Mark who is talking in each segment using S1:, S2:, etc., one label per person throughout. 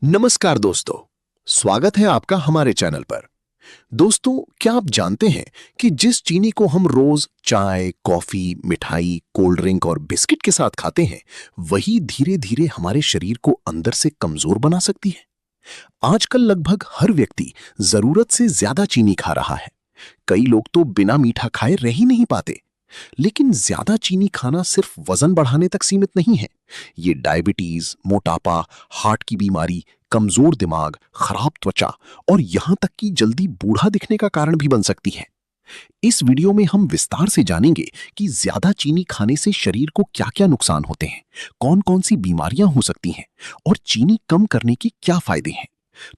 S1: नमस्कार दोस्तों, स्वागत है आपका हमारे चैनल पर। दोस्तों, क्या आप जानते हैं कि जिस चीनी को हम रोज चाय, कॉफी, मिठाई, कोल्ड ड्रिंक और बिस्किट के साथ खाते हैं, वही धीरे धीरे हमारे शरीर को अंदर से कमजोर बना सकती है। आजकल लगभग हर व्यक्ति जरूरत से ज्यादा चीनी खा रहा है। कई लोग तो बिना मीठा खाए रह ही नहीं पाते। लेकिन ज्यादा चीनी खाना सिर्फ वजन बढ़ाने तक सीमित नहीं है। ये डायबिटीज, मोटापा, हार्ट की बीमारी, कमजोर दिमाग, खराब त्वचा और यहां तक कि जल्दी बूढ़ा दिखने का कारण भी बन सकती है। इस वीडियो में हम विस्तार से जानेंगे कि ज्यादा चीनी खाने से शरीर को क्या-क्या नुकसान होते हैं, कौन-कौन सी बीमारियां हो सकती हैं और चीनी कम करने के क्या फायदे हैं।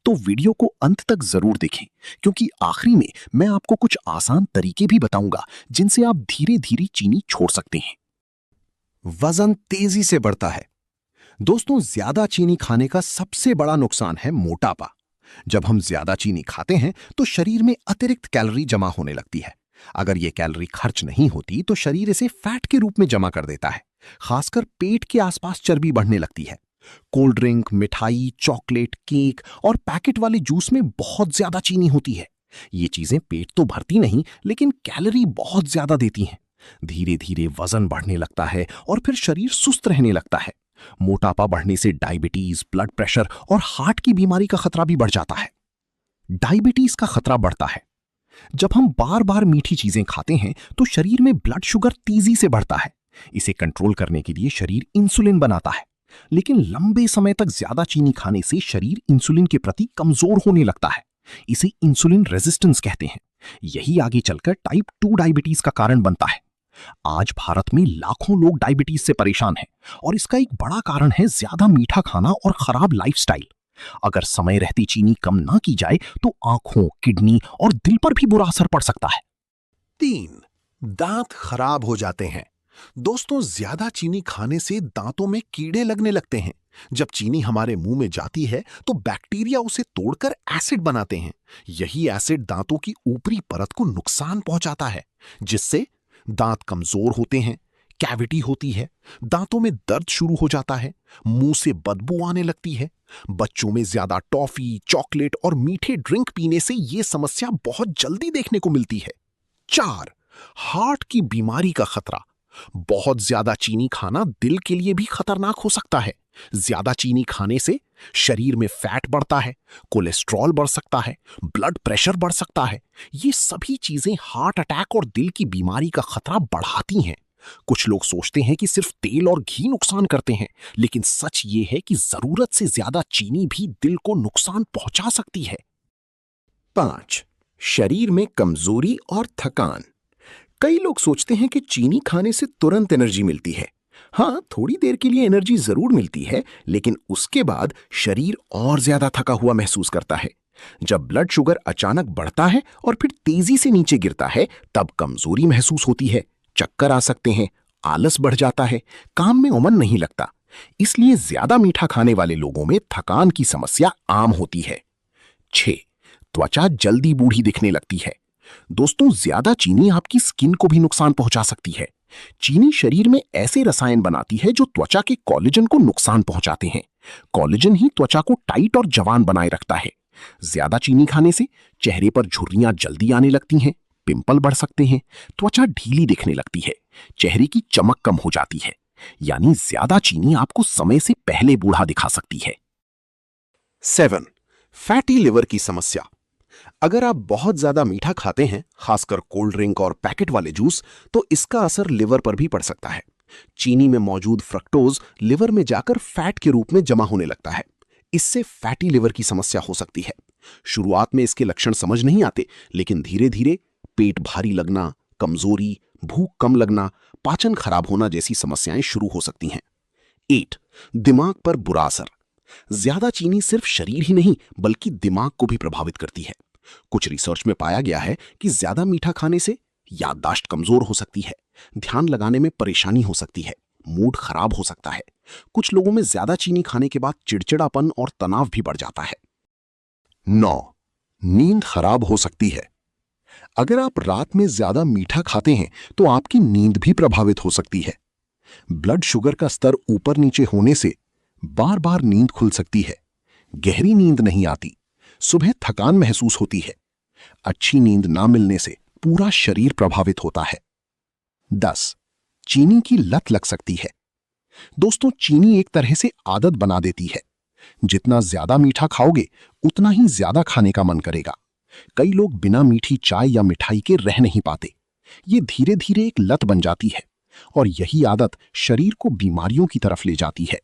S1: तो वीडियो को अंत तक जरूर देखें, क्योंकि आखिरी में मैं आपको कुछ आसान तरीके भी बताऊंगा जिनसे आप धीरे-धीरे चीनी छोड़ सकते हैं।
S2: वजन तेजी से बढ़ता है। दोस्तों, ज्यादा चीनी खाने का सबसे बड़ा नुकसान है मोटापा। जब हम ज्यादा चीनी खाते हैं तो शरीर में अतिरिक्त कैलोरी जमा होने लगती है। अगर ये कैलोरी खर्च नहीं होती तो शरीर इसे फैट के रूप में जमा कर देता है। खासकर पेट के आसपास चर्बी बढ़ने लगती है। कोल्ड ड्रिंक, मिठाई, चॉकलेट, केक और पैकेट वाले जूस में बहुत ज्यादा चीनी होती है। ये चीजें पेट तो भरती नहीं, लेकिन कैलोरी बहुत ज्यादा देती हैं। धीरे धीरे वजन बढ़ने लगता है और फिर शरीर सुस्त रहने लगता है। मोटापा बढ़ने से डायबिटीज, ब्लड प्रेशर और हार्ट की बीमारी का खतरा भी बढ़ जाता है। डायबिटीज का खतरा बढ़ता है। जब हम बार बार मीठी चीजें खाते हैं तो शरीर में ब्लड शुगर तेजी से बढ़ता है। इसे कंट्रोल करने के लिए शरीर इंसुलिन बनाता है। लेकिन लंबे समय तक ज्यादा चीनी खाने से शरीर इंसुलिन के प्रति कमजोर होने लगता है। इसे इंसुलिन रेजिस्टेंस कहते हैं। यही आगे चलकर टाइप 2 डायबिटीज का कारण बनता है। आज भारत में लाखों लोग डायबिटीज से परेशान हैं और इसका एक बड़ा कारण है ज्यादा मीठा खाना और खराब लाइफस्टाइल। अगर समय रहते चीनी कम ना की जाए तो आंखों, किडनी और दिल पर भी बुरा असर पड़ सकता है।
S1: 3. दांत खराब हो जाते हैं। दोस्तों, ज्यादा चीनी खाने से दांतों में कीड़े लगने लगते हैं। जब चीनी हमारे मुंह में जाती है तो बैक्टीरिया उसे तोड़कर एसिड बनाते हैं। यही एसिड दांतों की ऊपरी परत को नुकसान पहुंचाता है, जिससे दांत कमजोर होते हैं, कैविटी होती है, दांतों में दर्द शुरू हो जाता है, मुंह से बदबू आने लगती है। बच्चों में ज्यादा टॉफी, चॉकलेट और मीठे ड्रिंक पीने से यह समस्या बहुत जल्दी देखने को मिलती है। 4. हार्ट की बीमारी का खतरा। बहुत ज्यादा चीनी खाना दिल के लिए भी खतरनाक हो सकता है। ज्यादा चीनी खाने से शरीर में फैट बढ़ता है, कोलेस्ट्रॉल बढ़ सकता है, ब्लड प्रेशर बढ़ सकता है। ये सभी चीजें हार्ट अटैक और दिल की बीमारी का खतरा बढ़ाती हैं। कुछ लोग सोचते हैं कि सिर्फ तेल और घी नुकसान करते हैं, लेकिन सच ये है कि जरूरत से ज्यादा चीनी भी दिल को नुकसान पहुंचा सकती है। 5. शरीर में कमजोरी और थकान। कई लोग सोचते हैं कि चीनी खाने से तुरंत एनर्जी मिलती है। हाँ, थोड़ी देर के लिए एनर्जी जरूर मिलती है, लेकिन उसके बाद शरीर और ज्यादा थका हुआ महसूस करता है। जब ब्लड शुगर अचानक बढ़ता है और फिर तेजी से नीचे गिरता है, तब कमजोरी महसूस होती है, चक्कर आ सकते हैं, आलस बढ़ जाता है, काम में उमंग नहीं लगता। इसलिए ज्यादा मीठा खाने वाले लोगों में थकान की समस्या आम होती है। 6. त्वचा जल्दी बूढ़ी दिखने लगती है। दोस्तों, ज्यादा चीनी आपकी स्किन को भी नुकसान पहुंचा सकती है। चीनी शरीर में ऐसे रसायन बनाती है जो त्वचा के कोलेजन को नुकसान पहुंचाते हैं। कोलेजन ही त्वचा को टाइट और जवान बनाए रखता है। ज्यादा चीनी खाने से चेहरे पर झुर्रियां जल्दी आने लगती हैं, पिंपल बढ़ सकते हैं, त्वचा ढीली दिखने लगती है, चेहरे की चमक कम हो जाती है। यानी ज्यादा चीनी आपको समय से पहले बूढ़ा दिखा सकती है। 7. फैटी लिवर की समस्या। अगर आप बहुत ज्यादा मीठा खाते हैं, खासकर कोल्ड ड्रिंक और पैकेट वाले जूस, तो इसका असर लिवर पर भी पड़ सकता है। चीनी में मौजूद फ्रक्टोज लिवर में जाकर फैट के रूप में जमा होने लगता है। इससे फैटी लिवर की समस्या हो सकती है। शुरुआत में इसके लक्षण समझ नहीं आते, लेकिन धीरे धीरे पेट भारी लगना, कमजोरी, भूख कम लगना, पाचन खराब होना जैसी समस्याएं शुरू हो सकती हैं। 8. दिमाग पर बुरा असर। ज्यादा चीनी सिर्फ शरीर ही नहीं बल्कि दिमाग को भी प्रभावित करती है। कुछ रिसर्च में पाया गया है कि ज्यादा मीठा खाने से याददाश्त कमजोर हो सकती है, ध्यान लगाने में परेशानी हो सकती है, मूड खराब हो सकता है। कुछ लोगों में ज्यादा चीनी खाने के बाद चिड़चिड़ापन और तनाव भी बढ़ जाता है। 9. नींद खराब हो सकती है। अगर आप रात में ज्यादा मीठा खाते हैं तो आपकी नींद भी प्रभावित हो सकती है। ब्लड शुगर का स्तर ऊपर नीचे होने से बार बार नींद खुल सकती है।
S2: गहरी नींद नहीं आती, सुबह थकान महसूस होती है। अच्छी नींद ना मिलने से पूरा शरीर प्रभावित होता है। 10. चीनी की लत लग सकती है। दोस्तों, चीनी एक तरह से आदत बना देती है। जितना ज्यादा मीठा खाओगे उतना ही ज्यादा खाने का मन करेगा। कई लोग बिना मीठी चाय या मिठाई के रह नहीं पाते। ये धीरे धीरे एक लत बन जाती है और यही आदत शरीर को बीमारियों की तरफ ले जाती है।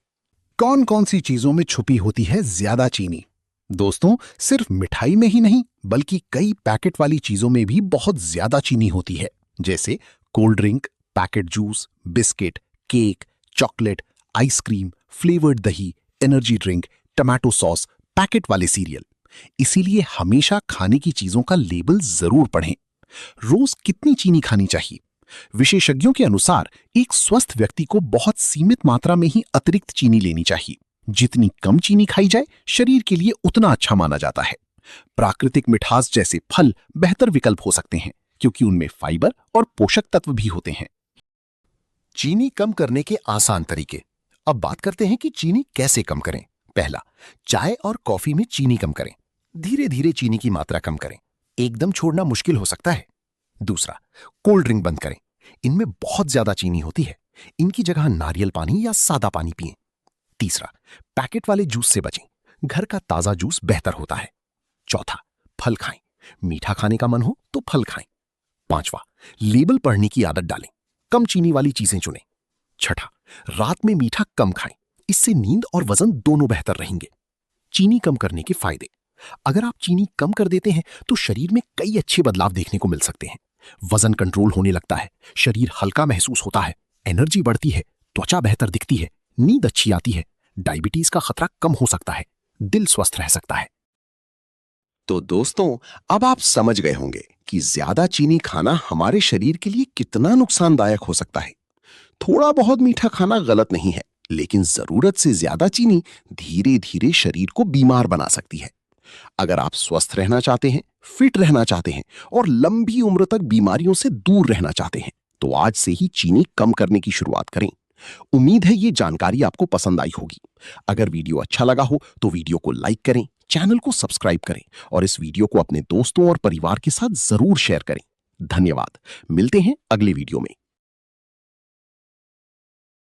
S1: कौन कौन सी चीजों में छुपी होती है ज्यादा चीनी? दोस्तों, सिर्फ मिठाई में ही नहीं बल्कि कई पैकेट वाली चीजों में भी बहुत ज्यादा चीनी होती है, जैसे cold drink, packet juice, biscuit, cake, chocolate, ice cream, flavoured दही, energy drink, tomato sauce, packet वाले सीरियल। इसीलिए हमेशा खाने की चीजों का लेबल जरूर पढ़ें। रोज कितनी चीनी खानी चाहिए? विशेषज्ञों के अनुसार एक स्वस्थ व्यक्ति को बहुत सीमित मात्रा में ही अतिरिक्त चीनी लेनी चाहिए। जितनी कम चीनी खाई जाए शरीर के लिए उतना अच्छा माना जाता है। प्राकृतिक मिठास जैसे फल बेहतर विकल्प हो सकते हैं क्योंकि उनमें फाइबर और पोषक तत्व भी होते हैं। चीनी कम करने के आसान तरीके। अब बात करते हैं कि चीनी कैसे कम करें। पहला, चाय और कॉफी में चीनी कम करें। धीरे धीरे चीनी की मात्रा कम करें, एकदम छोड़ना मुश्किल हो सकता है। दूसरा, कोल्ड ड्रिंक बंद करें, इनमें बहुत ज्यादा चीनी होती है। इनकी जगह नारियल पानी या सादा पानी पिएं। तीसरा, पैकेट वाले जूस से बचें, घर का ताजा जूस बेहतर होता है। चौथा, फल खाएं, मीठा खाने का मन हो तो फल खाएं। पांचवा, लेबल पढ़ने की आदत डालें, कम चीनी वाली चीजें चुनें। छठा, रात में मीठा कम खाएं, इससे नींद और वजन दोनों बेहतर रहेंगे। चीनी कम करने के फायदे। अगर आप चीनी कम कर देते हैं तो शरीर में कई अच्छे बदलाव देखने को मिल सकते हैं। वजन कंट्रोल होने लगता है, शरीर हल्का महसूस होता है, एनर्जी बढ़ती है, त्वचा बेहतर दिखती है, नींद अच्छी आती है, डायबिटीज का खतरा कम हो सकता है, दिल स्वस्थ रह सकता है।
S2: तो दोस्तों, अब आप समझ गए होंगे कि ज्यादा चीनी खाना हमारे शरीर के लिए कितना नुकसानदायक हो सकता है। थोड़ा बहुत मीठा खाना गलत नहीं है, लेकिन जरूरत से ज्यादा चीनी धीरे धीरे शरीर को बीमार बना सकती है। अगर आप स्वस्थ रहना चाहते हैं, फिट रहना चाहते हैं और लंबी उम्र तक बीमारियों से दूर रहना चाहते हैं, तो आज से ही चीनी कम करने की शुरुआत करें। उम्मीद है ये जानकारी आपको पसंद आई होगी। अगर वीडियो अच्छा लगा हो तो वीडियो को लाइक करें, चैनल को सब्सक्राइब करें और इस वीडियो को अपने दोस्तों और परिवार के साथ जरूर शेयर करें। धन्यवाद। मिलते हैं अगले वीडियो में।